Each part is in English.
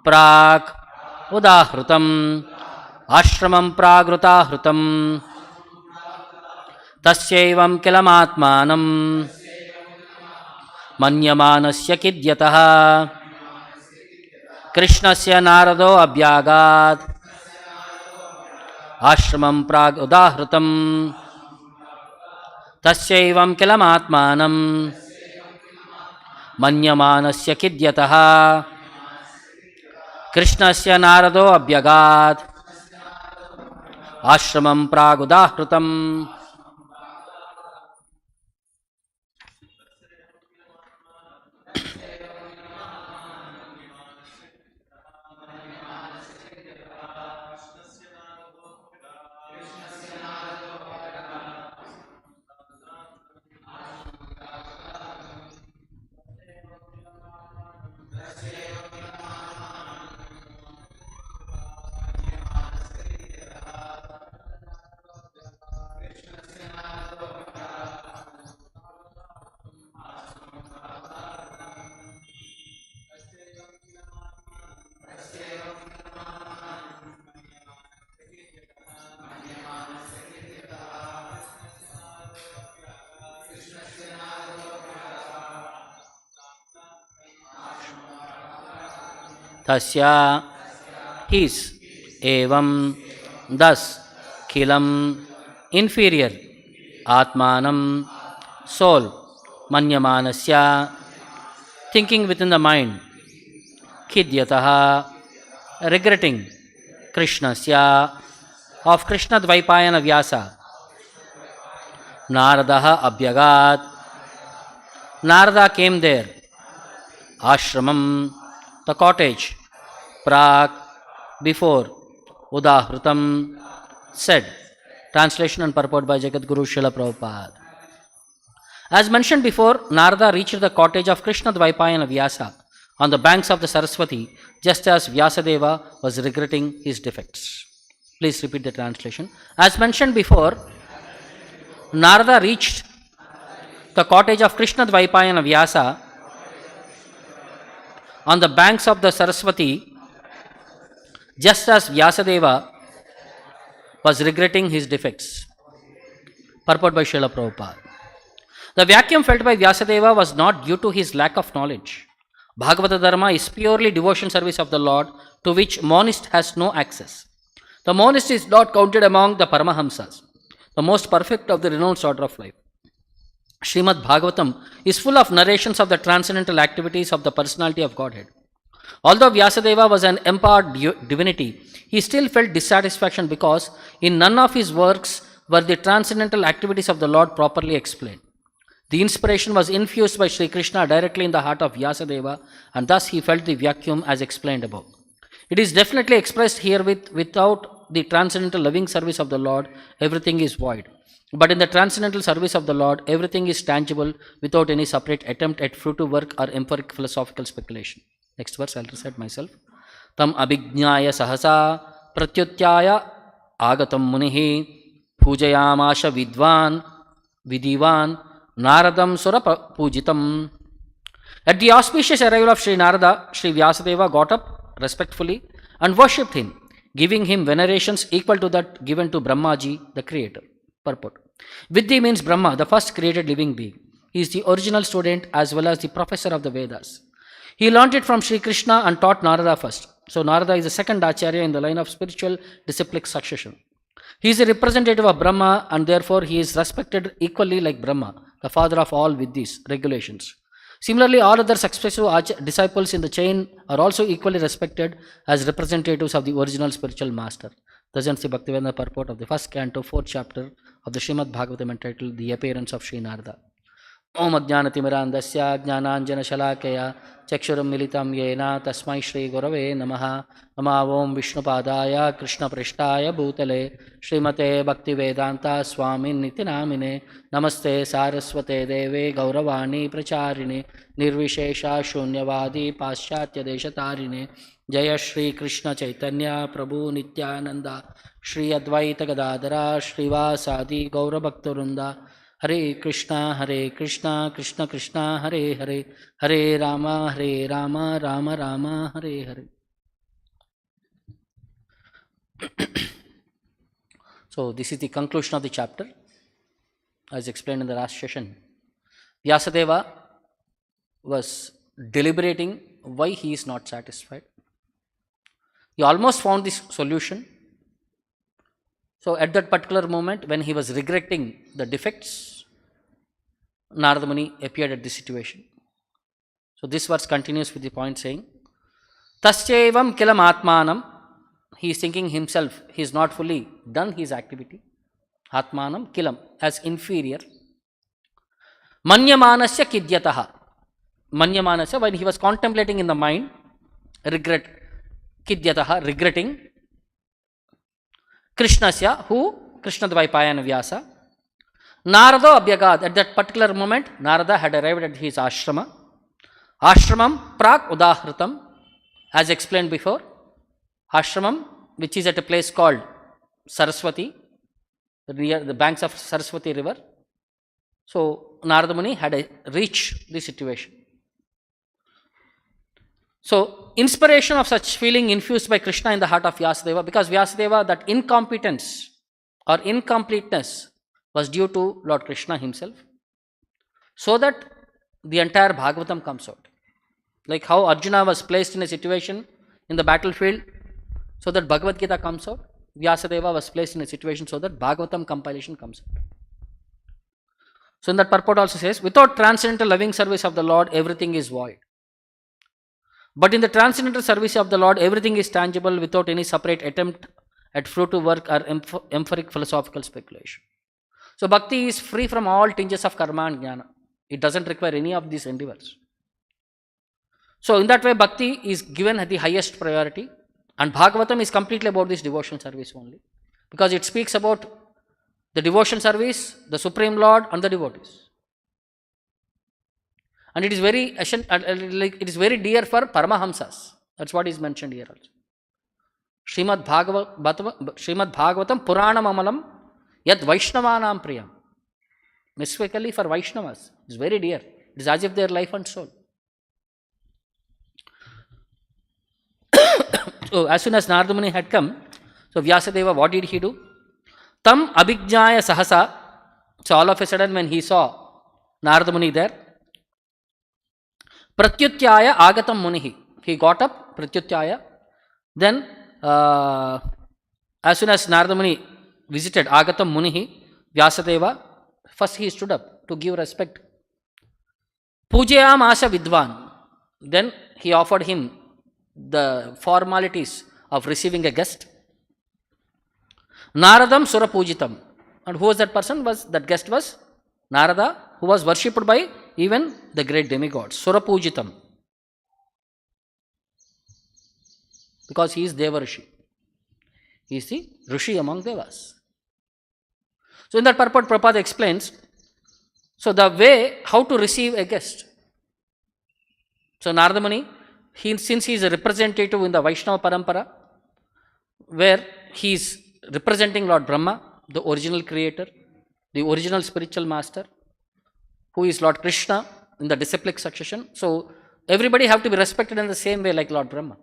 प्राक् उदाहृतं आश्रमं प्रागृताहृतं तस्यैवं किलमात्मानं मन्यमानस्य किद्यतः कृष्णस्य नारदो अभ्यागात् आश्रमं प्राग् उदाहृतं तस्यैवं किलमात्मानं मन्यमानस्य किद्यतः कृष्णस्य नारदो अभ्यगात् आश्रमं प्राग् उदाहृतं. तस्या his एवं thus खिलम inferior आत्मानं soul मन्यमानस्या thinking within the mind खिद्यतः regretting कृष्णस्या of Kṛṣṇa-dvaipāyana Vyāsa Nārada abhyagat Nārada came there ashramam the cottage Prak, before, Udahrutam, said. Translation and purport by Jagadguru Srila Prabhupada. As mentioned before, Nārada reached the cottage of Kṛṣṇa-dvaipāyana Vyāsa on the banks of the Sarasvatī, just as Vyāsadeva was regretting his defects. Please repeat the translation. As mentioned before, Nārada reached the cottage of Kṛṣṇa-dvaipāyana Vyāsa on the banks of the Sarasvatī, just as Vyāsadeva was regretting his defects. Purport by Srila Prabhupada. The vacuum felt by Vyāsadeva was not due to his lack of knowledge. Bhagavata Dharma is purely devotion service of the Lord, to which monist has no access. The monist is not counted among the Paramahamsas, the most perfect of the renounced order of life. Srimad Bhagavatam is full of narrations of the transcendental activities of the personality of Godhead. Although Vyāsadeva was an empowered divinity, he still felt dissatisfaction because in none of his works were the transcendental activities of the Lord properly explained. The inspiration was infused by Sri Krishna directly in the heart of Vyāsadeva, and thus he felt the vacuum as explained above. It is definitely expressed here without the transcendental loving service of the Lord, everything is void. But in the transcendental service of the Lord, everything is tangible without any separate attempt at fruitive work or empiric philosophical speculation. Next verse, I'll recite myself. Tam abhijñāya sahasa pratyutyāya agatam munihi pujayamasha vidivan Nāradam sura pujitam. At the auspicious arrival of Sri Nārada, Sri Vyāsadeva got up respectfully and worshipped him, giving him venerations equal to that given to Brahmaji, the creator. Purport. Vidhi means Brahma, the first created living being. He is the original student as well as the professor of the Vedas. He learnt it from Sri Krishna and taught Nārada first. So Nārada is the second Acharya in the line of spiritual disciplic succession. He is a representative of Brahma and therefore he is respected equally like Brahma, the father of all Vidhis, regulations. Similarly, all other successive disciples in the chain are also equally respected as representatives of the original spiritual master. Thus ends the Bhaktivedanta purport of the first canto, 4th chapter of the Srimad Bhagavatam entitled The Appearance of Sri Nārada. Om Ajnanatimirandasya Jnananjana Shalakaya Chakshuram Militam Yena Tasmai Shri Gurave Namaha Nama Om Vishnupadaya Krishna Prishtaya Bhutale Srimate Bhaktivedanta Swamy Nitinamine Namaste Sarasvate Deve Gauravani Pracharine Nirvishesha Shunyavadi Paschatya Deshatarine Jaya Shri Krishna Chaitanya Prabhu Nityananda Shri Advaita Gadadara Shri Vyāsadeva Gaura Bhaktarvrinda Hare Krishna, Krishna Krishna, Hare Hare, Hare Rama, Rama Rama, Hare Hare. So this is the conclusion of the chapter, as explained in the last session. Vyāsadeva was deliberating why he is not satisfied. He almost found this solution. So at that particular moment, when he was regretting the defects, Narada Muni appeared at this situation. So this verse continues with the point saying, Tasyevam kilam atmanam. He is thinking himself, he is not fully done his activity. Atmanam kilam, as inferior. Manyamanasya kidyataha. Manyamanasya, when he was contemplating in the mind, regret, kidyataha, regretting. Krishnasya, who? Kṛṣṇa-dvaipāyana Vyāsa. Nārada abhyagad. At that particular moment, Nārada had arrived at his ashrama. Ashramam prak udahritam. As explained before, ashramam, which is at a place called Sarasvatī, near the banks of Sarasvatī river. So Narada Muni had reached the situation. So inspiration of such feeling infused by Krishna in the heart of Vyāsadeva, because Vyāsadeva, that incompetence or incompleteness was due to Lord Krishna himself, so that the entire Bhagavatam comes out. Like how Arjuna was placed in a situation in the battlefield so that Bhagavad Gita comes out, Vyāsadeva was placed in a situation so that Bhagavatam compilation comes out. So in that purport also says, without transcendental loving service of the Lord, everything is void. But in the transcendental service of the Lord, everything is tangible without any separate attempt at fruitive work or emphoric philosophical speculation. So bhakti is free from all tinges of karma and jnana. It doesn't require any of these endeavors. So in that way, bhakti is given the highest priority, and Bhagavatam is completely about this devotion service only, because it speaks about the devotion service, the Supreme Lord and the devotees. And it is very it is very dear for Paramahamsas. That's what is mentioned here also. Srimad Bhagavatam Puranam Amalam Yad Vaishnavanam Priyam. Specifically for Vaishnavas. It's very dear. It is as if their life and soul. So as soon as Narada Muni had come, so Vyāsadeva, what did he do? Tam abhijnaya sahasa. So all of a sudden when he saw Narada Muni there, Pratyutyaya agatam munihi. He got up, Pratyutyaya. Then, as soon as Narada Muni visited agatam munihi, Vyāsadeva, first he stood up to give respect. Pujayam asha vidvan. Then he offered him the formalities of receiving a guest. Naradam sura pujitam. And who was that person? That guest was Narada, who was worshipped by even the great demigods. Sura pujitam. Because he is Deva Rishi. He is the Rishi among Devas. So in that purport, Prabhupada explains, so the way how to receive a guest. So Narada Muni, since he is a representative in the Vaishnava Parampara, where he is representing Lord Brahma, the original creator, the original spiritual master, who is Lord Krishna in the disciplic succession. So everybody have to be respected in the same way like Lord Brahma.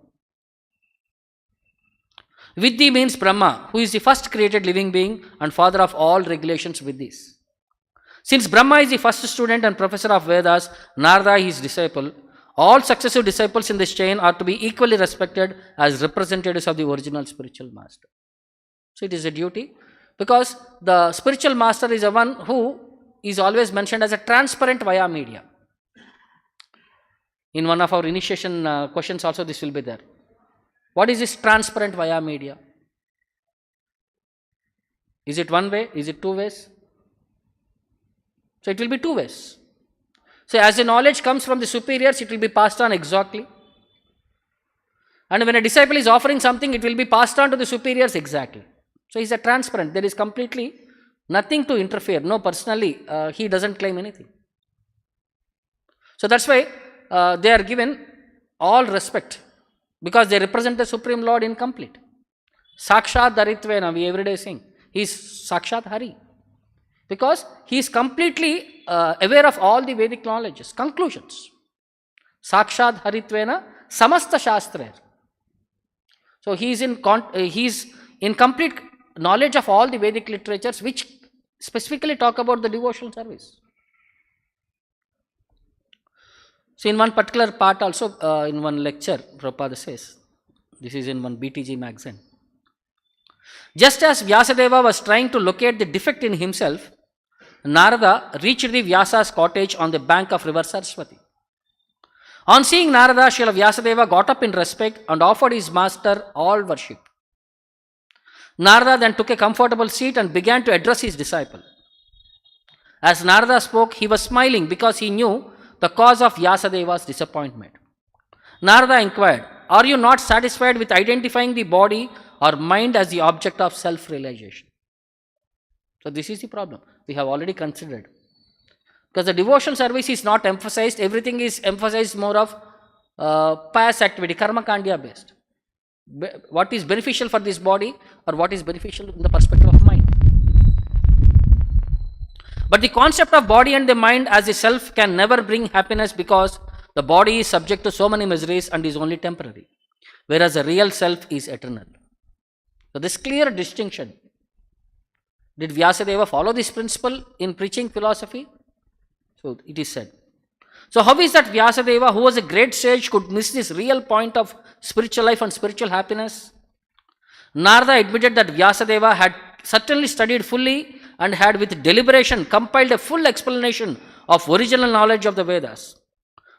Vidhi means Brahma, who is the first created living being and father of all regulations Vidhis. Since Brahma is the first student and professor of Vedas, Nārada his disciple, all successive disciples in this chain are to be equally respected as representatives of the original spiritual master. So it is a duty, because the spiritual master is the one who is always mentioned as a transparent via media. In one of our initiation questions also this will be there. What is this transparent via media? Is it one way? Is it two ways? So it will be two ways. So as the knowledge comes from the superiors, it will be passed on exactly. And when a disciple is offering something, it will be passed on to the superiors exactly. So he is a transparent. There is completely nothing to interfere. No, personally, he doesn't claim anything. So that's why they are given all respect, because they represent the Supreme Lord incomplete. Sakshat Daritvena, we every day sing. He is Sakshat Hari. Because he is completely aware of all the Vedic knowledges, conclusions. Sakshat Haritvena Samasta Shastra. So he is in complete knowledge of all the Vedic literatures which specifically talk about the devotional service. So in one particular part also, in one lecture, Prabhupada says, this is in one BTG magazine, just as Vyāsadeva was trying to locate the defect in himself, Nārada reached the Vyasa's cottage on the bank of river Sarasvatī. On seeing Nārada, Srila Vyāsadeva got up in respect and offered his master all worship. Nārada then took a comfortable seat and began to address his disciple. As Nārada spoke, he was smiling because he knew the cause of Vyāsadeva's disappointment. Nārada inquired, "Are you not satisfied with identifying the body or mind as the object of self-realization?" So this is the problem we have already considered. Because the devotional service is not emphasized, everything is emphasized more of pious activity, karma kandya based. What is beneficial for this body or what is beneficial in the perspective of mind. But the concept of body and the mind as a self can never bring happiness because the body is subject to so many miseries and is only temporary, whereas the real self is eternal. So this clear distinction. Did Vyasadeva follow this principle in preaching philosophy? So it is said. So how is that Vyasadeva, who was a great sage, could miss this real point of spiritual life and spiritual happiness? Nārada admitted that Vyasadeva had certainly studied fully and had with deliberation compiled a full explanation of original knowledge of the Vedas.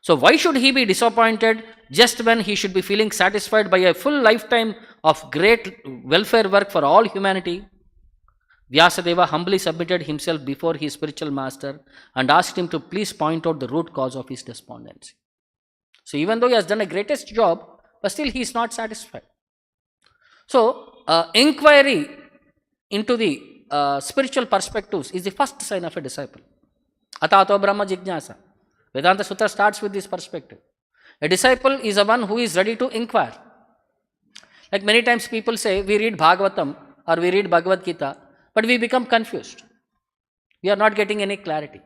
So why should he be disappointed just when he should be feeling satisfied by a full lifetime of great welfare work for all humanity? Vyasadeva humbly submitted himself before his spiritual master and asked him to please point out the root cause of his despondency. So even though he has done a greatest job, but still he is not satisfied. So inquiry into the spiritual perspectives is the first sign of a disciple. Atato Brahma Jignasa. Vedanta Sutra starts with this perspective. A disciple is a one who is ready to inquire. Like many times people say, we read Bhagavatam or we read Bhagavad Gita, but we become confused. We are not getting any clarity.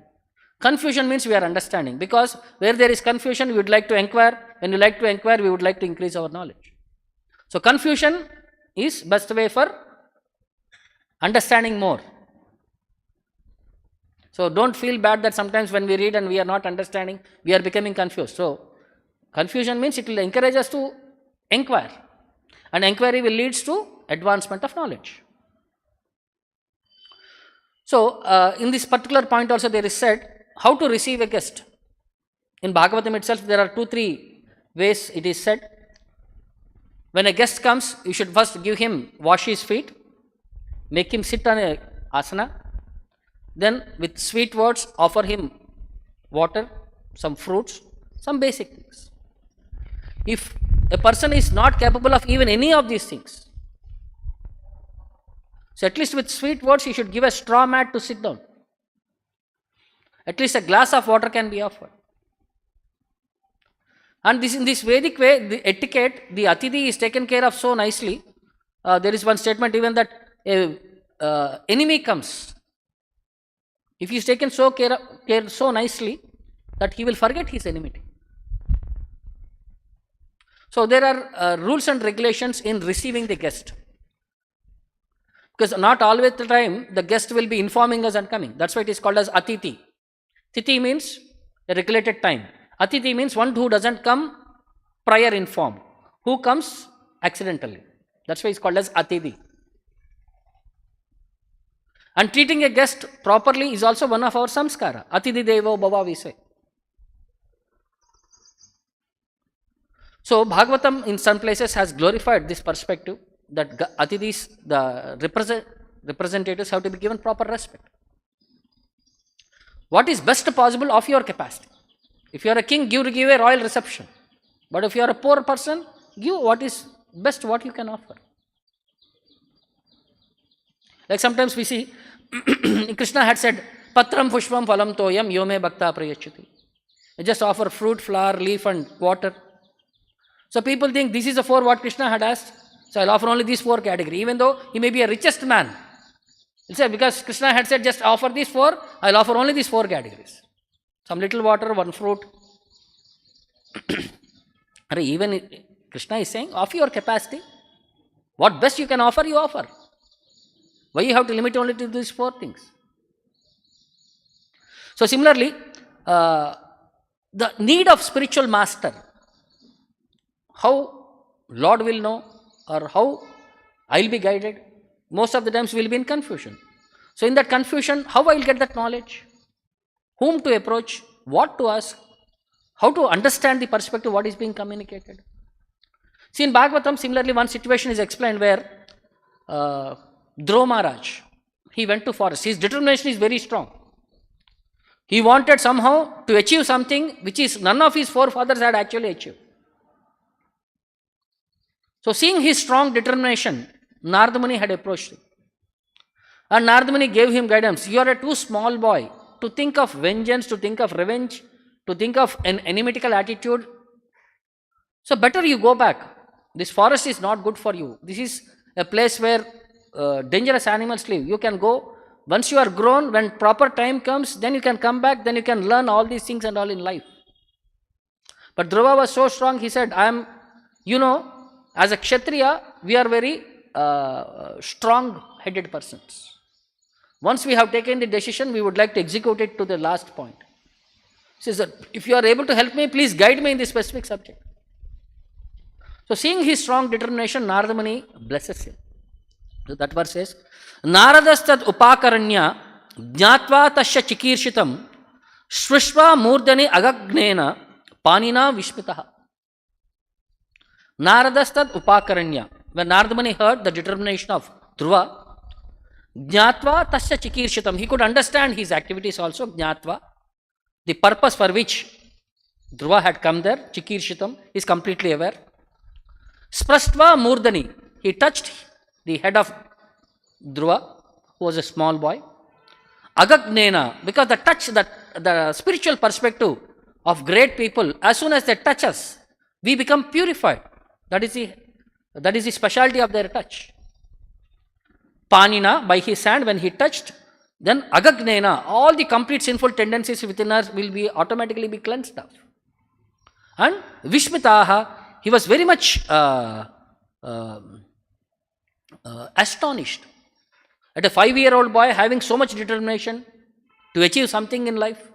Confusion means we are understanding, because where there is confusion, we would like to inquire. When we like to inquire, we would like to increase our knowledge. So confusion is best way for understanding more. So don't feel bad that sometimes when we read and we are not understanding, we are becoming confused. So confusion means it will encourage us to inquire, and inquiry will lead to advancement of knowledge. So in this particular point also there is said how to receive a guest. In Bhagavatam itself there are 2-3 ways it is said. When a guest comes, you should first give him, wash his feet, make him sit on a asana, then with sweet words offer him water, some fruits, some basic things. If a person is not capable of even any of these things, so at least with sweet words he should give a straw mat to sit down. At least a glass of water can be offered. And this, in this Vedic way, the etiquette, the Atithi is taken care of so nicely. There is one statement even that a enemy comes. If he is taken care so nicely that he will forget his enmity. So there are rules and regulations in receiving the guest. Because not always the time the guest will be informing us and coming. That's why it is called as Atithi. Tithi means a regulated time. Atithi means one who doesn't come prior informed, who comes accidentally. That's why it's called as Atithi. And treating a guest properly is also one of our samskara. Atithi devo bhava we say. So Bhagavatam in some places has glorified this perspective that Atithis, the representatives, have to be given proper respect. What is best possible of your capacity? If you are a king, give a royal reception. But if you are a poor person, give what is best, what you can offer. Like sometimes we see, Krishna had said, Patram pushpam phalam toyam yome bhakta prayachati. Just offer fruit, flower, leaf and water. So people think this is the 4 what Krishna had asked. So I'll offer only these 4 categories. Even though he may be a richest man, He'll say, because Krishna had said, just offer these four, I'll offer only these four categories. Some little water, one fruit. Even Krishna is saying, of your capacity, what best you can offer, you offer. Why you have to limit only to these four things? So similarly, the need of spiritual master, how Lord will know or how I will be guided, most of the times we will be in confusion. So in that confusion, how I will get that knowledge? Whom to approach? What to ask? How to understand the perspective, what is being communicated? See, in Bhagavatam, similarly, one situation is explained where Dhruva Maharaj, he went to forest. His determination is very strong. He wanted somehow to achieve something which is none of his forefathers had actually achieved. So seeing his strong determination, Nārada Muni had approached him. And Nārada Muni gave him guidance. You are a too small boy to think of vengeance, to think of revenge, to think of an enigmatical attitude. So better you go back. This forest is not good for you. This is a place where dangerous animals live. You can go. Once you are grown, when proper time comes, then you can come back, then you can learn all these things and all in life. But Dhruva was so strong, he said, I am, as a Kshatriya, we are very strong-headed persons. Once we have taken the decision, we would like to execute it to the last point. He says, if you are able to help me, please guide me in this specific subject. So seeing his strong determination, Nārada Muni blesses him. So that verse says, Nāradastad upakaranya jnatva tasya chikirshitam shrishva murdani agagnena panina vishmitaha. Nāradastad upakaranya. When Nārada Muni heard the determination of Dhruva, jnatva tasya chikirshitam. He could understand his activities also, jnatva. The purpose for which Dhruva had come there, chikirshitam, is completely aware. Sprastva murdani. He touched the head of Dhruva, who was a small boy. Agagnena, because the touch, the spiritual perspective of great people, as soon as they touch us, we become purified. That is the specialty of their touch. Panina, by his hand, when he touched, then agagnena, all the complete sinful tendencies within us will be automatically be cleansed off. And Vishmitaha, he was very much astonished at a 5-year-old boy having so much determination to achieve something in life.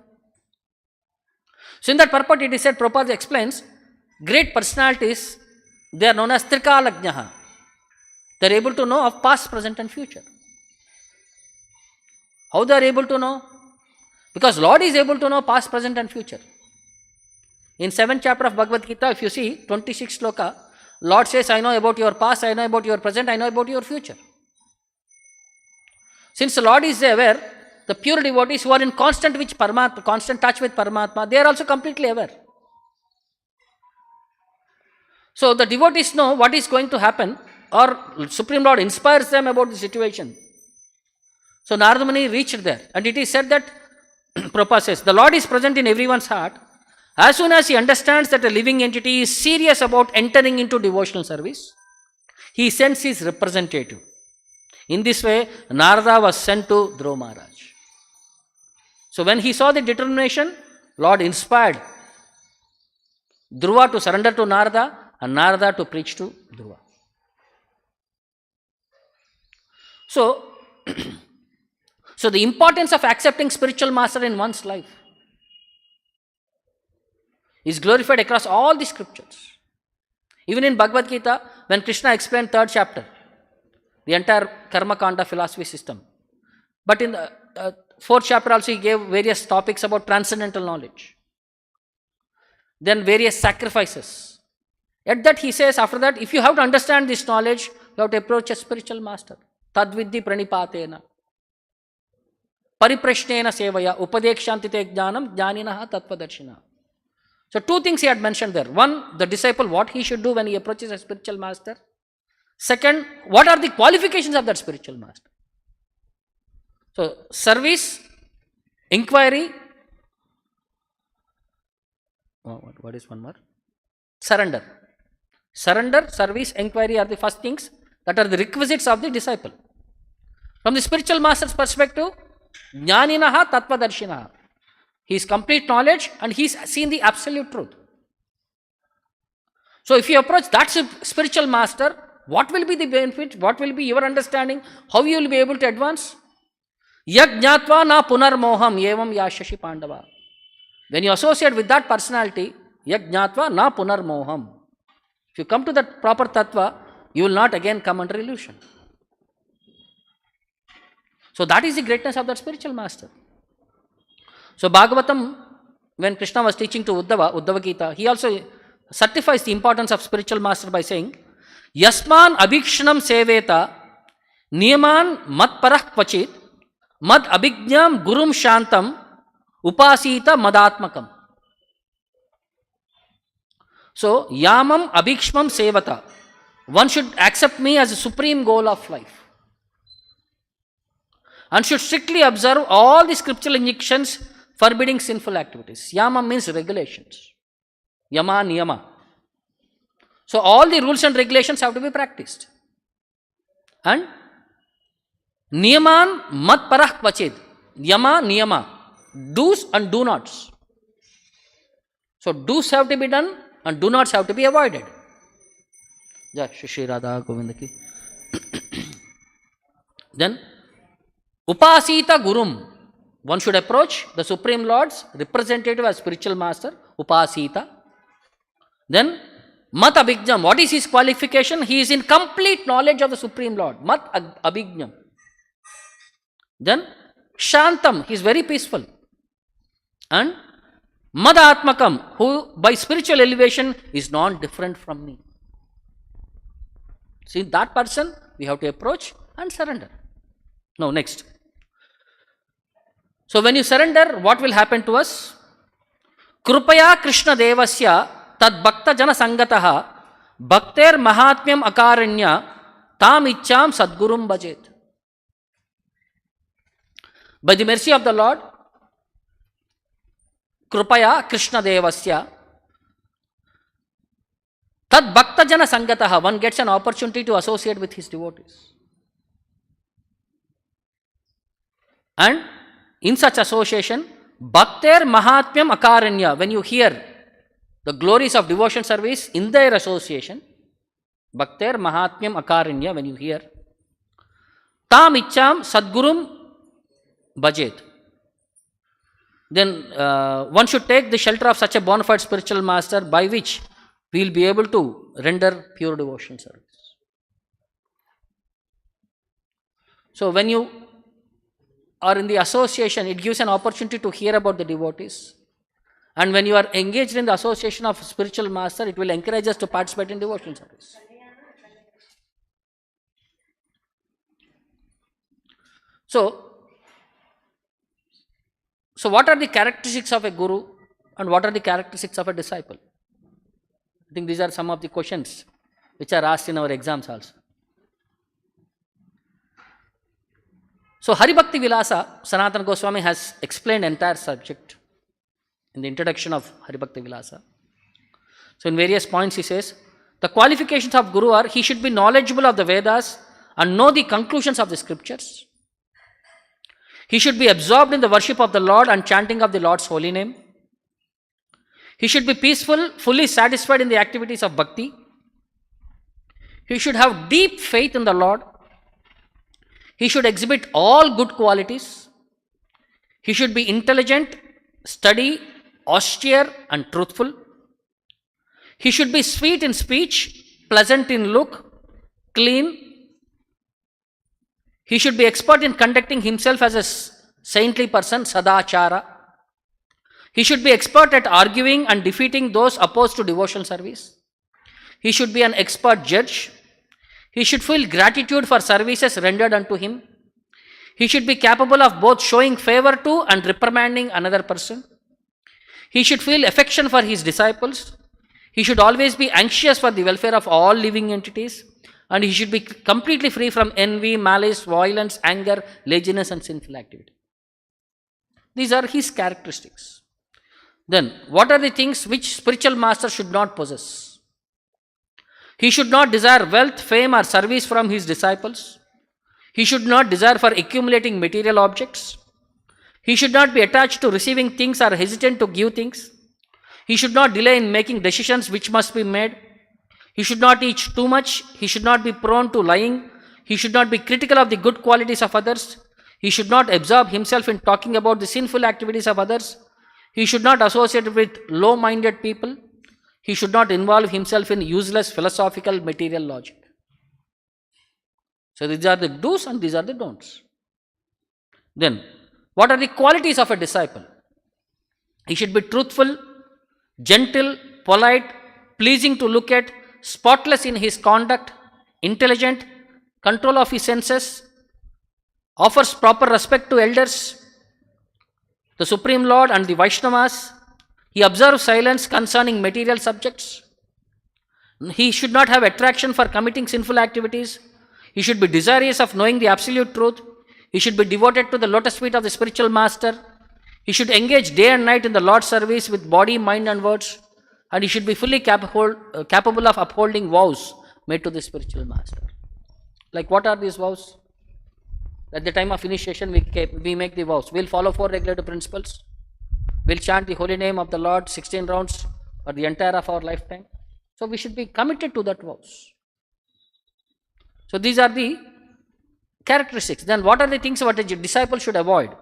So in that purport it is said, Prabhupada explains, great personalities, they are known as Trikalagnaha. They are able to know of past, present and future. How they are able to know? Because Lord is able to know past, present and future. In 7th chapter of Bhagavad Gita, if you see, 26th sloka, Lord says, I know about your past, I know about your present, I know about your future. Since the Lord is aware, the pure devotees who are in constant touch with Paramatma, they are also completely aware. So the devotees know what is going to happen, or Supreme Lord inspires them about the situation. So Nārada Muni reached there, and it is said that, Prabhupada says, the Lord is present in everyone's heart. As soon as he understands that a living entity is serious about entering into devotional service, he sends his representative. In this way, Nārada was sent to Dhruva Maharaj. So when he saw the determination, Lord inspired Dhruva to surrender to Nārada and Nārada to preach to Dhruva. So the importance of accepting spiritual master in one's life is glorified across all the scriptures. Even in Bhagavad Gita, when Krishna explained 3rd chapter, the entire Karma Kanda philosophy system. But in the 4th chapter also he gave various topics about transcendental knowledge. Then various sacrifices. At that he says, after that, if you have to understand this knowledge, you have to approach a spiritual master. Tadvidhi pranipatena. Pariprashnena sevaya. Upadekshantite jnanam jnaninaha tattvadarshina. So 2 things he had mentioned there. 1, the disciple, what he should do when he approaches a spiritual master. Second, what are the qualifications of that spiritual master? So, service, inquiry, what is one more? Surrender. Surrender, service, inquiry are the first things that are the requisites of the disciple. From the spiritual master's perspective, Jnaninaha Tattvadarshinaha. He is complete knowledge and he is seen the absolute truth. So if you approach that spiritual master, what will be the benefit? What will be your understanding? How you will be able to advance? Yajñatva na punarmoham evam yashashi pandava. When you associate with that personality, yajñatva na punarmoham. If you come to that proper tattva, you will not again come under illusion. So that is the greatness of that spiritual master. So Bhagavatam, when Krishna was teaching to Uddhava Gita, he also certifies the importance of spiritual master by saying, Yasman abhikshanam seveta niyaman matparah kvachit mad abhijñam gurum shantam upasita madatmakam. So, yamam abhikshmam sevata. One should accept me as a supreme goal of life. And should strictly observe all the scriptural injunctions forbidding sinful activities. Yama means regulations. Yama, niyama. So, all the rules and regulations have to be practiced. And niyaman mat parah kvachid. Yama, niyama. Do's and do nots. So, do's have to be done and do nots have to be avoided. Jai Shri Radha Govinda ki. Then, Upasita Gurum. One should approach the Supreme Lord's representative as spiritual master, Upasita. Then, Mat Abhijñam. What is his qualification? He is in complete knowledge of the Supreme Lord. Mat Abhijñam. Then, Shantam. He is very peaceful. And Madatmakam, who by spiritual elevation is non-different from me. See, that person we have to approach and surrender. Now, next. So, when you surrender, what will happen to us? Krupaya Kṛṣṇa-devasya tad bhakta jana sangataha bhakter mahatmyam akaranya tam ichcham sadgurum bhajet. By the mercy of the Lord, Krupaya Kṛṣṇa-devasya tad bhakta jana sangataha. One gets an opportunity to associate with his devotees. And in such association, Bhakter Mahatmyam Akaranya, when you hear the glories of devotion service in their association, Bhakter Mahatmyam Akaranya, when you hear, Tam Ichcham Sadgurum Bhajet. Then one should take the shelter of such a bona fide spiritual master by which we will be able to render pure devotion service. So when you or in the association, it gives an opportunity to hear about the devotees. And when you are engaged in the association of spiritual master, it will encourage us to participate in devotion service. So what are the characteristics of a guru and what are the characteristics of a disciple? I think these are some of the questions which are asked in our exams also. So, Hari Bhakti Vilasa, Sanatana Goswami has explained entire subject in the introduction of Hari Bhakti Vilasa. So, in various points he says, the qualifications of Guru are, he should be knowledgeable of the Vedas and know the conclusions of the scriptures. He should be absorbed in the worship of the Lord and chanting of the Lord's holy name. He should be peaceful, fully satisfied in the activities of Bhakti. He should have deep faith in the Lord. He should exhibit all good qualities. He should be intelligent, steady, austere and truthful. He should be sweet in speech, pleasant in look, clean. He should be expert in conducting himself as a saintly person, sadachara. He should be expert at arguing and defeating those opposed to devotional service. He should be an expert judge. He should feel gratitude for services rendered unto him. He should be capable of both showing favor to and reprimanding another person. He should feel affection for his disciples. He should always be anxious for the welfare of all living entities. And he should be completely free from envy, malice, violence, anger, laziness and sinful activity. These are his characteristics. Then, what are the things which spiritual master should not possess? He should not desire wealth, fame or service from his disciples. He should not desire for accumulating material objects. He should not be attached to receiving things or hesitant to give things. He should not delay in making decisions which must be made. He should not eat too much. He should not be prone to lying. He should not be critical of the good qualities of others. He should not absorb himself in talking about the sinful activities of others. He should not associate with low-minded people. He should not involve himself in useless philosophical material logic. So these are the do's and these are the don'ts. Then, what are the qualities of a disciple? He should be truthful, gentle, polite, pleasing to look at, spotless in his conduct, intelligent, control of his senses, offers proper respect to elders, the Supreme Lord and the Vaishnavas. He observes silence concerning material subjects. He should not have attraction for committing sinful activities. He should be desirous of knowing the absolute truth. He should be devoted to the lotus feet of the spiritual master. He should engage day and night in the Lord's service with body, mind and words. And he should be fully capable of upholding vows made to the spiritual master. Like what are these vows? At the time of initiation, we make the vows. We'll follow 4 regulative principles. We'll chant the holy name of the Lord 16 rounds for the entire of our lifetime. So we should be committed to that vows. So these are the characteristics. Then what are the things that a disciple should avoid?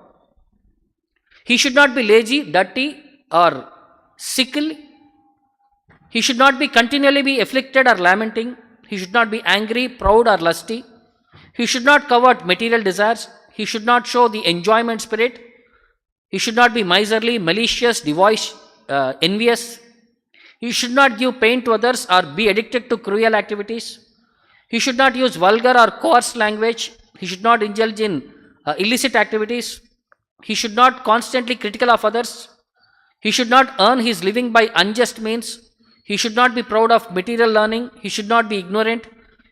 He should not be lazy, dirty or sickly. He should not be continually be afflicted or lamenting. He should not be angry, proud or lusty. He should not covet material desires. He should not show the enjoyment spirit. He should not be miserly, malicious, envious. He should not give pain to others or be addicted to cruel activities. He should not use vulgar or coarse language. He should not indulge in illicit activities. He should not constantly critical of others. He should not earn his living by unjust means. He should not be proud of material learning. He should not be ignorant.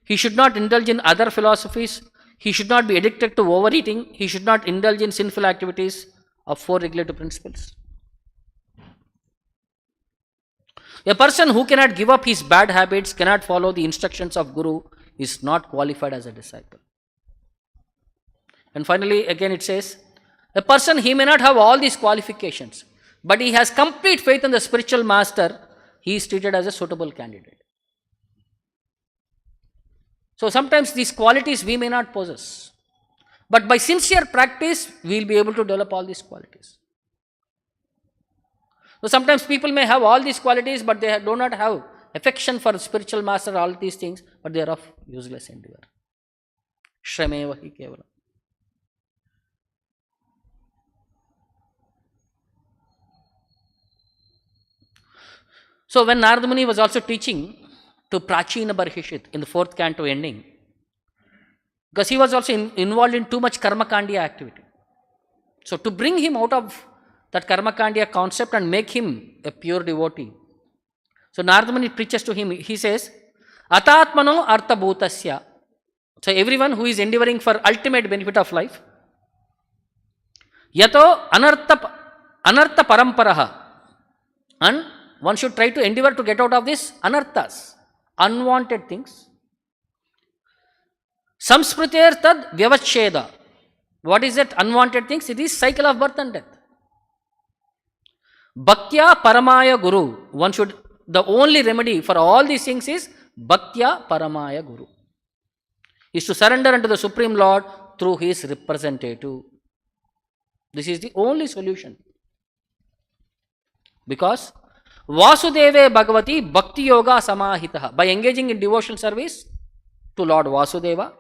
He should not indulge in other philosophies. He should not be addicted to overeating. He should not indulge in sinful activities of 4 regulative principles. A person who cannot give up his bad habits, cannot follow the instructions of Guru, is not qualified as a disciple. And finally, again it says, a person, he may not have all these qualifications, but he has complete faith in the spiritual master, he is treated as a suitable candidate. So sometimes these qualities we may not possess, but by sincere practice, we will be able to develop all these qualities. So sometimes people may have all these qualities, but they do not have affection for spiritual master, all these things, but they are of useless endeavor. Shrameva hi kevalam. So when Narada Muni was also teaching to Prachina Barhishit in the 4th canto ending, because he was also involved in too much karmakandiya activity. So to bring him out of that karmakandiya concept and make him a pure devotee, so Narada Muni preaches to him, he says, Atatmano artha bhutasya. So everyone who is endeavoring for ultimate benefit of life, yato anartha paramparaha, and one should try to endeavor to get out of this anarthas, unwanted things. Samspriter tad vyavacheda. What is that unwanted things? It is cycle of birth and death. Bhaktya paramaya guru. One should, the only remedy for all these things is Bhaktya paramaya guru. Is to surrender unto the Supreme Lord through his representative. This is the only solution. Because Vasudeve Bhagavati Bhakti Yoga Samahitaha. By engaging in devotional service to Lord Vasudeva,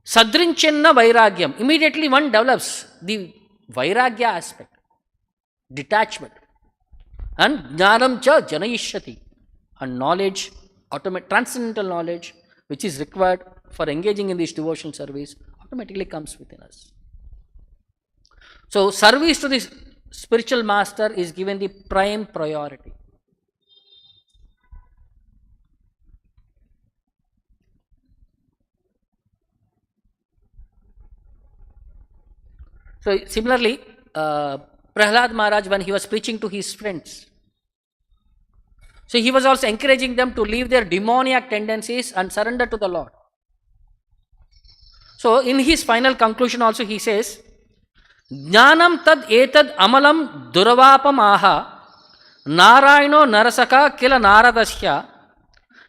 Sadrinchenna Vairagyam. Immediately one develops the Vairagya aspect, detachment. And Jnanam cha Janayishyati. And knowledge, transcendental knowledge, which is required for engaging in this devotional service, automatically comes within us. So service to this spiritual master is given the prime priority. So similarly, Prahlad Maharaj, when he was preaching to his friends, so he was also encouraging them to leave their demoniac tendencies and surrender to the Lord. So, in his final conclusion also he says, Jnanam tad etad amalam duravapam aha Narayano narasaka kila Naradasya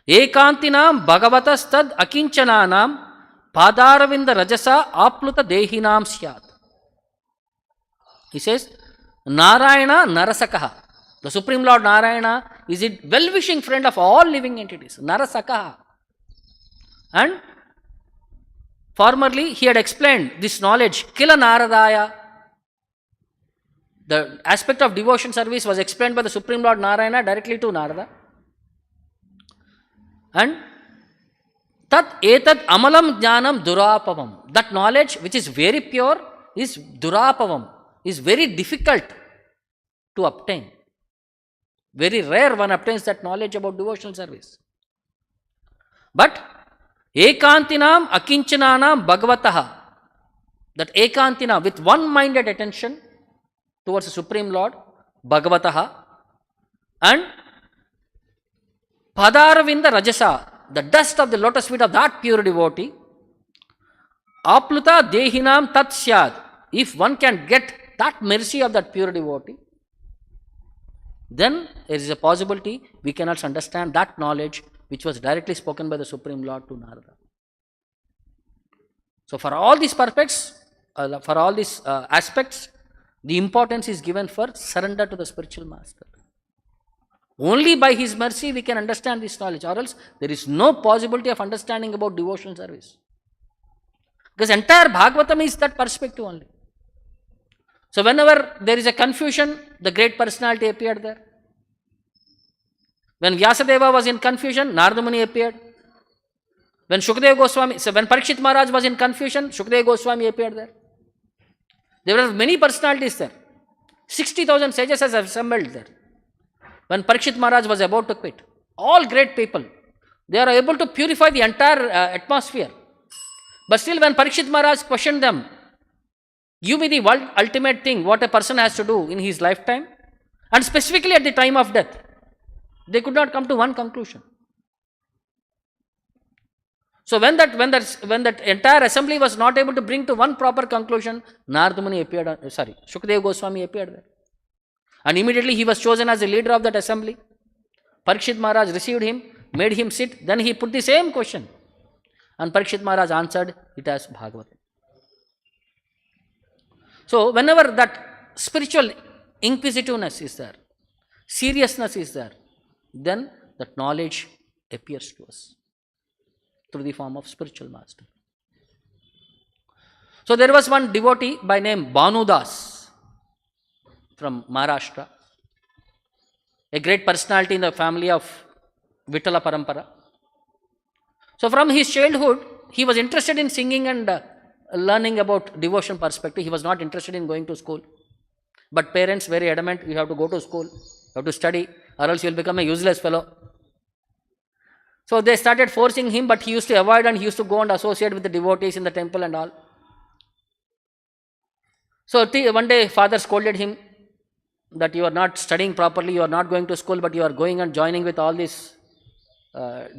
Ekantinam bhagavatas tad akinchananam Padaravinda rajasa apluta dehinam syat. He says, Narayana narasakaha. The Supreme Lord Narayana is a well-wishing friend of all living entities. Narasakaha. And formerly he had explained this knowledge, Kila Naradaya. The aspect of devotion service was explained by the Supreme Lord Narayana directly to Nārada. And Tat etad amalam jnanam durapavam. That knowledge which is very pure is durapavam, is very difficult to obtain. Very rare one obtains that knowledge about devotional service. But ekantinam akinchananam bhagavataha. That ekantina, with one-minded attention towards the Supreme Lord, bhagavataha, and padaravinda rajasa, the dust of the lotus feet of that pure devotee, apluta dehinam tat syad. If one can get that mercy of that pure devotee, then there is a possibility we can also understand that knowledge which was directly spoken by the Supreme Lord to Nārada. So, for all these aspects, the importance is given for surrender to the spiritual master. Only by his mercy we can understand this knowledge, or else there is no possibility of understanding about devotional service. Because entire Bhagavatam is that perspective only. So, whenever there is a confusion, the great personality appeared there. When Vyāsadeva was in confusion, Nārada Muni appeared. When Shukadeva Goswami, so when Parikshit Maharaj was in confusion, Shukadeva Goswami appeared there. There were many personalities there. 60,000 sages have assembled there. When Parikshit Maharaj was about to quit, all great people, they are able to purify the entire atmosphere. But still, when Parikshit Maharaj questioned them, give me the ultimate thing, what a person has to do in his lifetime, and specifically at the time of death, they could not come to one conclusion. So when that entire assembly was not able to bring to one proper conclusion, Nārada Muni appeared, Shukadeva Goswami appeared there. And immediately he was chosen as the leader of that assembly. Parikshit Maharaj received him, made him sit, then he put the same question. And Parikshit Maharaj answered it as Bhagavatam. So, whenever that spiritual inquisitiveness is there, seriousness is there, then that knowledge appears to us through the form of spiritual master. So, there was one devotee by name Bhanu Das from Maharashtra, a great personality in the family of Vittala Parampara. So, from his childhood, he was interested in singing and learning about devotion perspective. He was not interested in going to school. But parents very adamant, you have to go to school, you have to study, or else you will become a useless fellow. So they started forcing him, but he used to avoid and he used to go and associate with the devotees in the temple and all. So one day father scolded him that you are not studying properly, you are not going to school, but you are going and joining with all these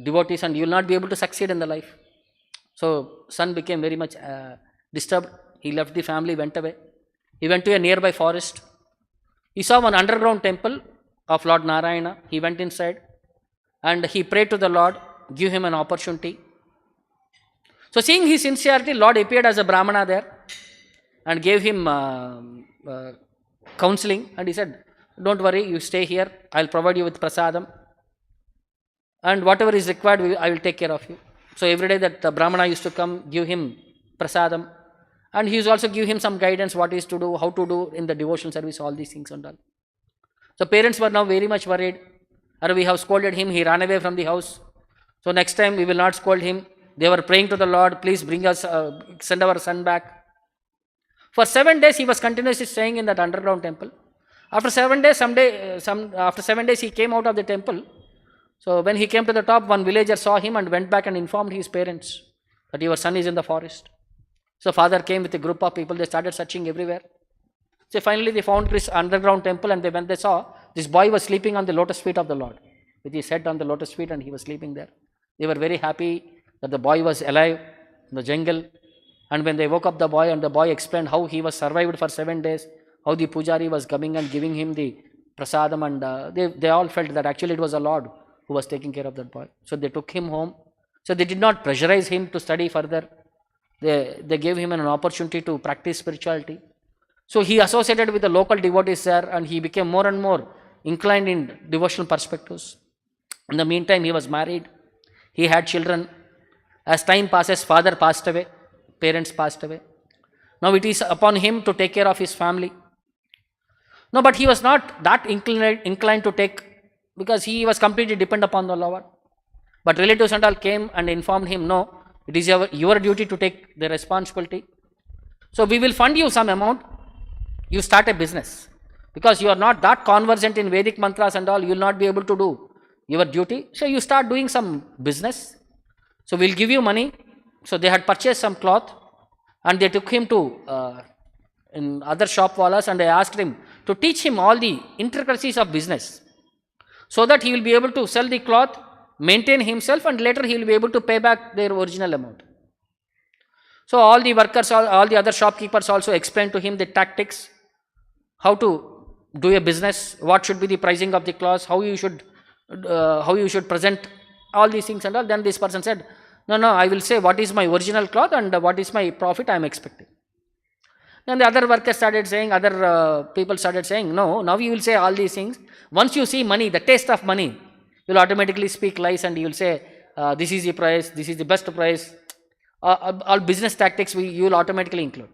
devotees and you will not be able to succeed in the life. So son became very much disturbed. He left the family, went away. He went to a nearby forest. He saw one underground temple of Lord Narayana. He went inside and he prayed to the Lord, give him an opportunity. So seeing his sincerity, Lord appeared as a Brahmana there and gave him counseling, and he said, don't worry, you stay here, I will provide you with prasadam and whatever is required, I will take care of you. So every day that Brahmana used to come, give him prasadam, and he used also give him some guidance, what is to do, how to do in the devotional service, all these things and all. So parents were now very much worried. Or we have scolded him, he ran away from the house. So next time we will not scold him. They were praying to the Lord, please bring us, send our son back. For 7 days he was continuously staying in that underground temple. After 7 days, after 7 days he came out of the temple. So when he came to the top, one villager saw him and went back and informed his parents that your son is in the forest. So father came with a group of people, they started searching everywhere. So finally they found this underground temple, and when they saw, this boy was sleeping on the lotus feet of the Lord, with his head on the lotus feet, and he was sleeping there. They were very happy that the boy was alive in the jungle. And when they woke up the boy, and the boy explained how he was survived for 7 days, how the pujari was coming and giving him the prasadam, and they all felt that actually it was the Lord who was taking care of that boy. So they took him home. So they did not pressurize him to study further. They gave him an opportunity to practice spirituality. So he associated with the local devotees there, and he became more and more inclined in devotional perspectives. In the meantime, he was married. He had children. As time passes, father passed away. Parents passed away. Now it is upon him to take care of his family. No, but he was not that inclined to take, because he was completely dependent upon the Lord. But relatives and all came and informed him, no, it is your duty to take the responsibility. So we will fund you some amount. You start a business. Because you are not that conversant in Vedic mantras and all, you will not be able to do your duty. So you start doing some business. So we'll give you money. So they had purchased some cloth, and they took him to in other shop wallas, and they asked him to teach him all the intricacies of business, so that he will be able to sell the cloth, maintain himself, and later he will be able to pay back their original amount. So all the workers, all the other shopkeepers also explained to him the tactics, how to do a business, what should be the pricing of the cloth, how you should present all these things and all. Then this person said, no, I will say what is my original cloth and what is my profit I am expecting. Then the other workers started saying, other people started saying, no, now you will say all these things. Once you see money, the taste of money, you will automatically speak lies, and you will say, this is the price, this is the best price. All business tactics you will automatically include.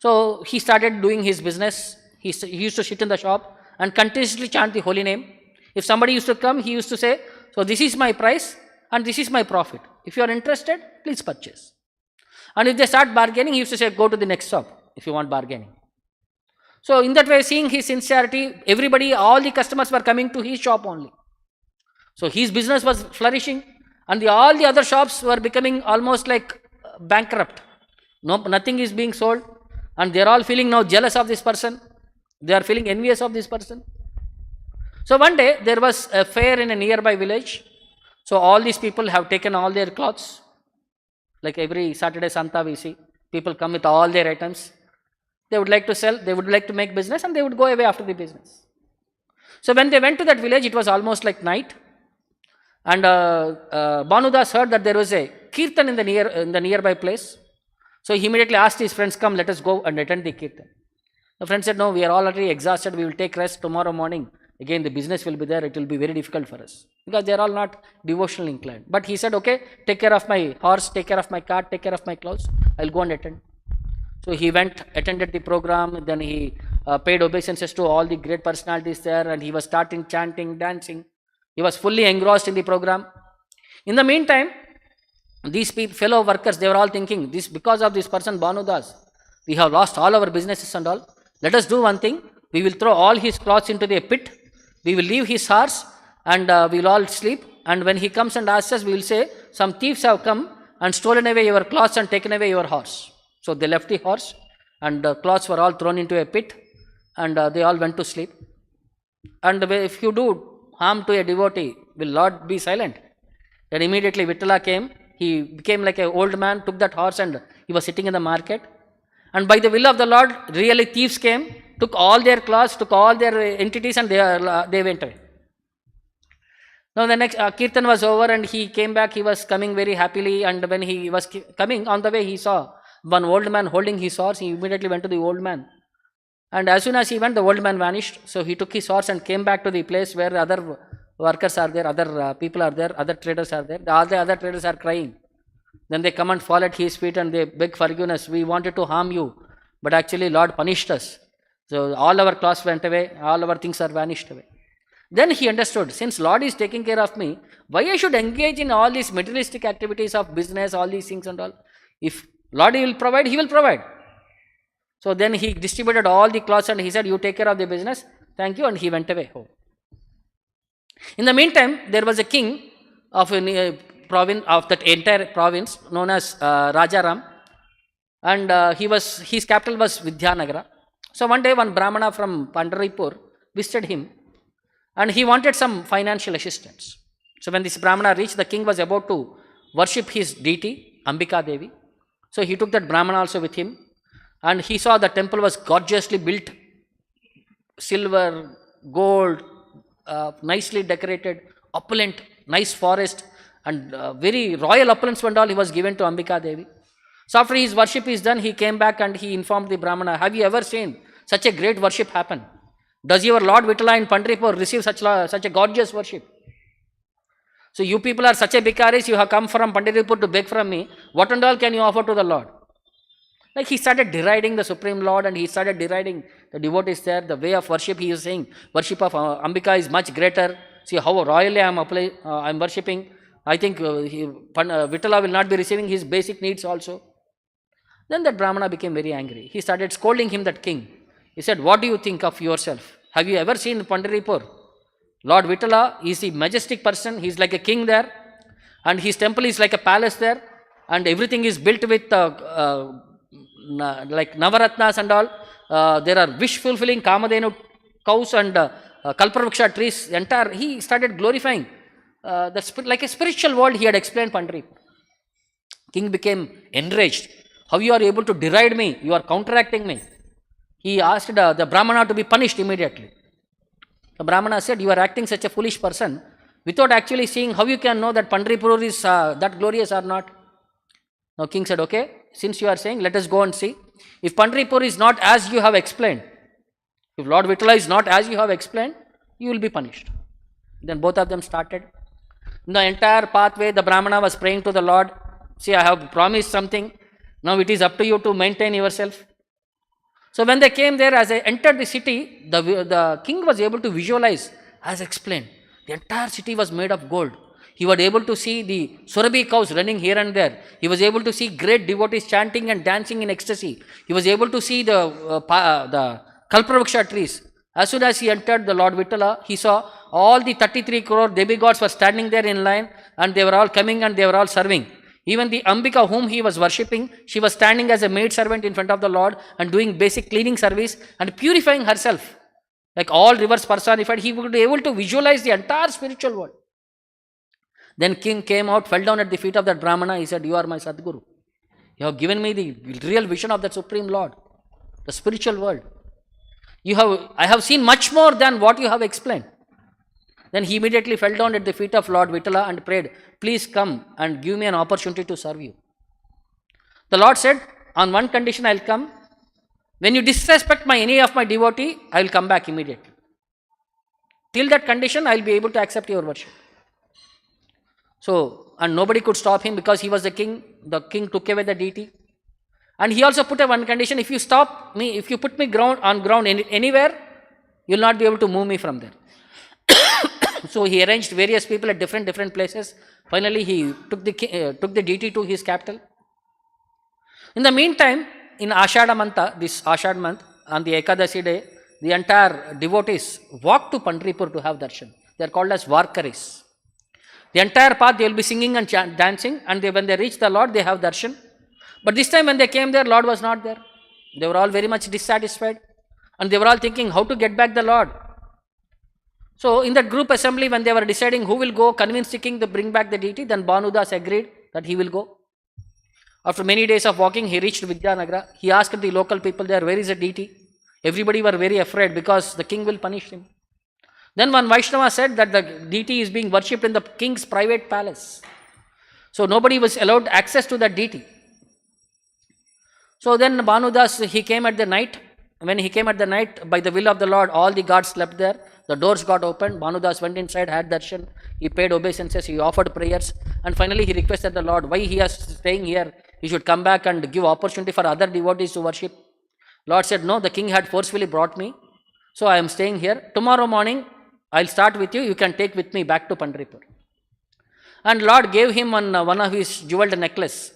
So he started doing his business. He used to sit in the shop and continuously chant the holy name. If somebody used to come, he used to say, so this is my price and this is my profit. If you are interested, please purchase. And if they start bargaining, he used to say, go to the next shop if you want bargaining. So in that way, seeing his sincerity, everybody, all the customers were coming to his shop only. So his business was flourishing, and all the other shops were becoming almost like bankrupt. Nothing is being sold, and they are all feeling now jealous of this person. They are feeling envious of this person. So one day there was a fair in a nearby village. So all these people have taken all their clothes. Like every Saturday Santa we see, people come with all their items. They would like to sell, they would like to make business, and they would go away after the business. So when they went to that village, it was almost like night. And Bhanudas heard that there was a kirtan in the nearby place. So he immediately asked his friends, come, let us go and attend the kirtan. The friend said, no, we are already exhausted, we will take rest tomorrow morning. Again, the business will be there, it will be very difficult for us. Because they are all not devotionally inclined. But he said, okay, take care of my horse, take care of my cart, take care of my clothes, I will go and attend. So he went, attended the program, then he paid obeisances to all the great personalities there, and he was starting chanting, dancing. He was fully engrossed in the program. In the meantime, these fellow workers, they were all thinking, this because of this person Bhanudas, we have lost all our businesses and all. Let us do one thing, we will throw all his clothes into the pit, we will leave his horse, and we will all sleep, and when he comes and asks us, we will say, some thieves have come and stolen away your clothes and taken away your horse. So they left the horse, and the clothes were all thrown into a pit, and they all went to sleep. And if you do harm to a devotee, will Lord be silent? Then immediately Vittala came, he became like an old man, took that horse, and he was sitting in the market. And by the will of the Lord, really thieves came, took all their clothes, took all their entities, and they went away. Now the next kirtan was over, and he came back, he was coming very happily, and when he was coming on the way, he saw one old man holding his horse. He immediately went to the old man. And as soon as he went, the old man vanished. So he took his horse and came back to the place where other workers are there, other people are there, other traders are there. All the other traders are crying. Then they come and fall at his feet and they beg forgiveness. We wanted to harm you, but actually Lord punished us. So all our clothes went away, all our things are vanished away. Then he understood, since Lord is taking care of me, why I should engage in all these materialistic activities of business, all these things and all. If Lord will provide, he will provide. So then he distributed all the clothes and he said, you take care of the business, thank you, and he went away home. In the meantime, there was a king of a province, of that entire province known as Rajaram, and his capital was Vidyanagara. So one day one Brahmana from Pandharipur visited him and he wanted some financial assistance. So when this Brahmana reached, the king was about to worship his deity, Ambika Devi. So he took that Brahmana also with him, and he saw the temple was gorgeously built, silver, gold, nicely decorated, opulent, nice forest, and very royal opulence and all he was given to Ambika Devi. So after his worship is done, he came back and he informed the Brahmana, have you ever seen such a great worship happen? Does your Lord Vittala in Pandharpur receive such a gorgeous worship? So you people are such a bikaris, you have come from Pandharpur to beg from me. What and all can you offer to the Lord? Like he started deriding the Supreme Lord, and he started deriding the devotees there. The way of worship, he is saying, worship of Ambika is much greater. See how royally I am worshipping. I think Vittala will not be receiving his basic needs also. Then that Brahmana became very angry. He started scolding him, that king. He said, what do you think of yourself? Have you ever seen Pandharpur? Lord Vittala is a majestic person. He is like a king there, and his temple is like a palace there, and everything is built with like Navaratnas and all. There are wish-fulfilling Kamadhenu cows and Kalpavruksha trees. He started glorifying like a spiritual world. He had explained Pandharpur. King became enraged. How you are able to deride me? You are counteracting me. He asked the Brahmana to be punished immediately. The Brahmana said, you are acting such a foolish person without actually seeing how you can know that Pandharpur is that glorious or not. Now king said, okay, since you are saying, let us go and see. If Pandharpur is not as you have explained, if Lord Vittala is not as you have explained, you will be punished. Then both of them started. In the entire pathway, the Brahmana was praying to the Lord, see, I have promised something. Now it is up to you to maintain yourself. So when they came there, as they entered the city, the king was able to visualize, as explained, the entire city was made of gold. He was able to see the Surabhi cows running here and there. He was able to see great devotees chanting and dancing in ecstasy. He was able to see the Kalpavruksha trees. As soon as he entered the Lord Vittala, he saw all the 33 crore demigods were standing there in line, and they were all coming and they were all serving. Even the Ambika whom he was worshipping, she was standing as a maid servant in front of the Lord and doing basic cleaning service and purifying herself. Like all rivers personified, he would be able to visualize the entire spiritual world. Then king came out, fell down at the feet of that Brahmana. He said, you are my Sadguru. You have given me the real vision of that Supreme Lord, the spiritual world. I have seen much more than what you have explained. Then he immediately fell down at the feet of Lord Vittala and prayed, please come and give me an opportunity to serve you. The Lord said, on one condition I will come. When you disrespect any of my devotee, I will come back immediately. Till that condition, I will be able to accept your worship. So, and nobody could stop him because he was the king. The king took away the deity. And he also put a one condition, if you stop me, if you put me on ground anywhere, you will not be able to move me from there. So he arranged various people at different places. Finally, he took the deity to his capital. In the meantime, in Ashada month, on the Ekadashi day, the entire devotees walked to Pandharpur to have darshan. They are called as Varkaris. The entire path they will be singing and dancing, and when they reach the Lord, they have darshan. But this time when they came there, Lord was not there. They were all very much dissatisfied, and they were all thinking how to get back the Lord. So in that group assembly, when they were deciding who will go, convince the king to bring back the deity, then Bhanudas agreed that he will go. After many days of walking, he reached Vidyanagara. He asked the local people there, where is the deity? Everybody were very afraid because the king will punish him. Then one Vaishnava said that the deity is being worshipped in the king's private palace. So nobody was allowed access to that deity. So then Bhanudas, he came at the night. When he came at the night, by the will of the Lord, all the guards slept there. The doors got opened. Bhanudas went inside, had darshan. He paid obeisances. He offered prayers. And finally, he requested the Lord, why he is staying here? He should come back and give opportunity for other devotees to worship. Lord said, no, the king had forcefully brought me. So I am staying here. Tomorrow morning, I will start with you. You can take with me back to Pandharpur. And Lord gave him one of his jeweled necklace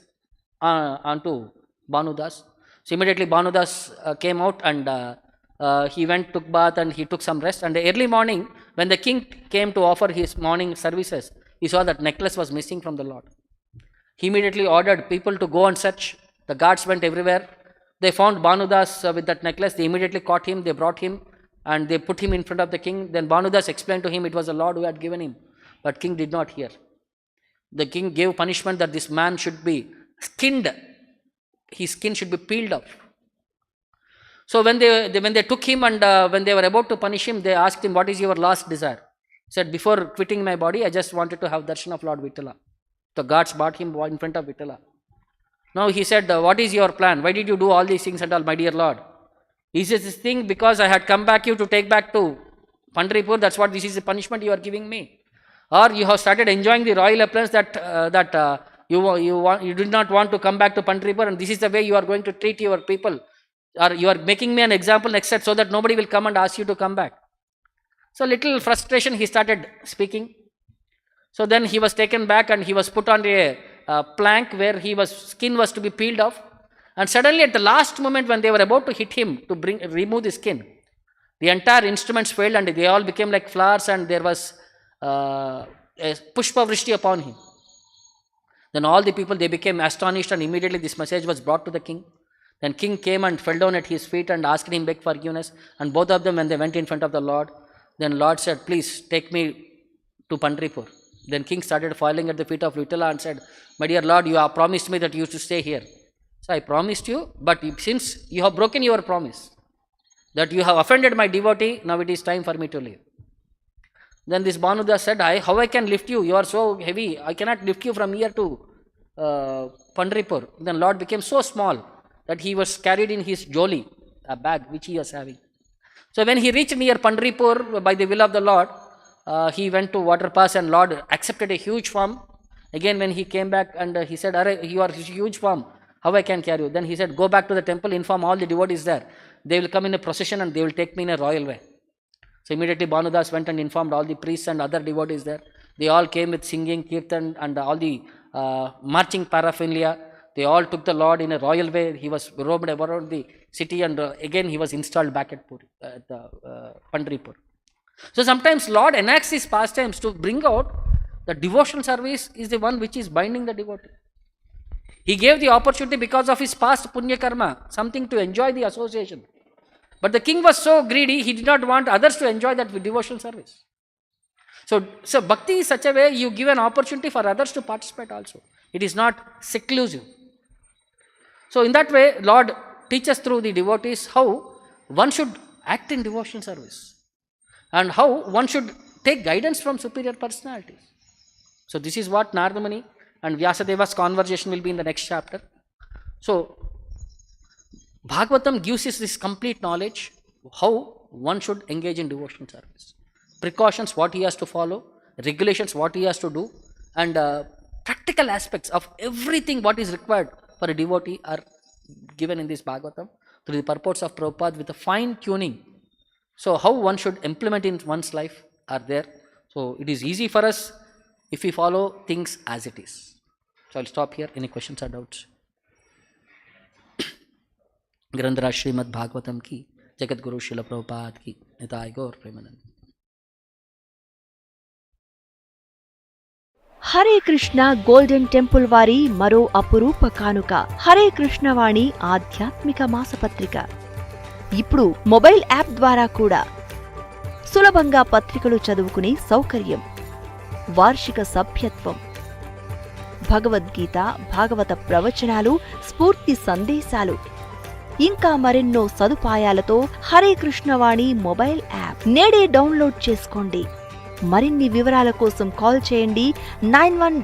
onto Bhanudas. So immediately Bhanudas came out and he went, took bath, and he took some rest. And the early morning, when the king came to offer his morning services, he saw that necklace was missing from the Lord. He immediately ordered people to go and search. The guards went everywhere. They found Bhanudas with that necklace. They immediately caught him. They brought him and they put him in front of the king. Then Bhanudas explained to him it was the Lord who had given him. But king did not hear. The king gave punishment that this man should be skinned his skin should be peeled off. So when they took him and when they were about to punish him, they asked him, what is your last desire? He said, before quitting my body, I just wanted to have darshan of Lord Vittala. The gods brought him in front of Vittala. Now he said, what is your plan? Why did you do all these things and all, my dear Lord? He says, this thing because I had come back you to take back to Pandharpur, that's what this is the punishment you are giving me. Or you have started enjoying the royal appearance that you did not want to come back to Pandharpur, and this is the way you are going to treat your people. Or you are making me an example next set so that nobody will come and ask you to come back. So little frustration, he started speaking. So then he was taken back and he was put on a plank where skin was to be peeled off. And suddenly at the last moment when they were about to hit him to remove the skin, the entire instruments failed and they all became like flowers, and there was a pushpa vrishti upon him. Then all the people, they became astonished, and immediately this message was brought to the king. Then king came and fell down at his feet and asked him beg forgiveness. And both of them, when they went in front of the Lord, then Lord said, please take me to Pandharpur. Then king started falling at the feet of Vittala and said, my dear Lord, you have promised me that you should stay here. So I promised you, but since you have broken your promise, that you have offended my devotee, now it is time for me to leave. Then this Bhanudas said, how I can lift you? You are so heavy. I cannot lift you from here to Pandharpur. Then Lord became so small that he was carried in his joli, a bag which he was having. So when he reached near Pandharpur by the will of the Lord, he went to water pass and Lord accepted a huge form. Again when he came back and he said, you are a huge form, how I can carry you? Then he said, go back to the temple, inform all the devotees there. They will come in a procession and they will take me in a royal way. So immediately Bhanudas went and informed all the priests and other devotees there. They all came with singing, kirtan and all the marching paraphernalia. They all took the Lord in a royal way. He was roamed around the city and again he was installed back at Pandharpur. So sometimes Lord enacts his pastimes to bring out the devotional service is the one which is binding the devotee. He gave the opportunity because of his past punya karma, something to enjoy the association. But the king was so greedy, he did not want others to enjoy that devotional service. So bhakti is such a way you give an opportunity for others to participate also. It is not seclusive. So in that way, Lord teaches through the devotees how one should act in devotional service and how one should take guidance from superior personalities. So this is what Nārada Muni and Vyāsadeva's conversation will be in the next chapter. So Bhagavatam gives us this complete knowledge how one should engage in devotional service. Precautions, what he has to follow, regulations, what he has to do, and practical aspects of everything what is required for a devotee are given in this Bhagavatam through the purports of Prabhupada with a fine tuning. So how one should implement in one's life are there. So it is easy for us if we follow things as it is. So I'll stop here. Any questions or doubts? Grandhara Srimad Bhagavatam ki, Jagat Guru Srila Prabhupada ki, Nitai Gaur Premanand. Hare Krishna golden temple వారి మరో అపురూప కానుక హరే కృష్ణ వాణి ఆధ్యాత్మిక మాసపత్రిక. ఇప్పుడు mobile app ద్వారా కూడా సులభంగా పత్రికలు చదువుకునే సౌకర్యం, వార్షిక సభ్యత్వం, భగవద్గీత, భాగవత ప్రవచనాలు, స్ఫూర్తి సందేశాలు, ఇంకా మరెన్నో సదుపాయాలతో హరే కృష్ణ వాణి మొబైల్ యాప్ నేడే డౌన్లోడ్ చేసుకోండి. మరిన్ని వివరాల కోసం కాల్ చేయండి 91